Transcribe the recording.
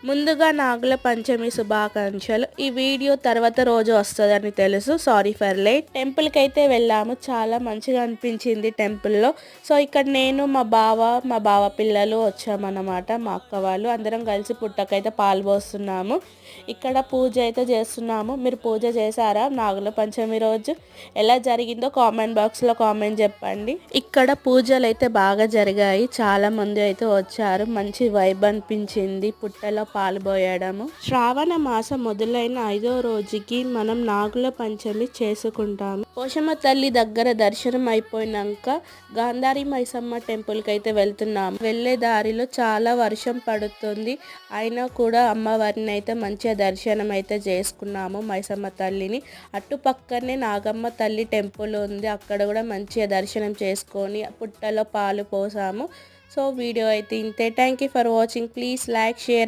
ముందుగా నాగుల పంచమి శుభాకాంక్షలు. ఈ వీడియో తర్వాత రోజు వస్తుందని తెలుసు, సారీ ఫర్ లేట్. టెంపుల్కి అయితే వెళ్ళాము, చాలా మంచిగా అనిపించింది టెంపుల్లో. సో ఇక్కడ నేను మా బావ పిల్లలు వచ్చామన్నమాట. మా అక్క వాళ్ళు అందరం కలిసి పుట్టకైతే పాలు పోస్తున్నాము. ఇక్కడ పూజ అయితే చేస్తున్నాము. మీరు పూజ చేశారా? నాగుల పంచమి రోజు ఎలా జరిగిందో కామెంట్ బాక్స్లో కామెంట్ చెప్పండి. ఇక్కడ పూజలు అయితే బాగా జరిగాయి, చాలా మంది అయితే వచ్చారు. మంచి వైబ్ అనిపించింది పుట్టలో పాలు పోయడము. శ్రావణ మాసం మొదలైన 5వ రోజుకి మనం నాగుల పంచమి చేసుకుంటాము. పోషమ్మ తల్లి దగ్గర దర్శనం అయిపోయినాక గాంధారి మైసమ్మ టెంపుల్కి అయితే వెళ్తున్నాము. వెళ్ళే దారిలో చాలా వర్షం పడుతుంది, అయినా కూడా అమ్మవారిని అయితే మంచిగా దర్శనం అయితే చేసుకున్నాము. మైసమ్మ తల్లిని అటుపక్కనే నాగమ్మ తల్లి టెంపుల్ ఉంది, అక్కడ కూడా మంచిగా దర్శనం చేసుకొని పుట్టలో పాలు పోసాము. సో వీడియో అయితే ఇంతే. Thank you for watching. Please like, share.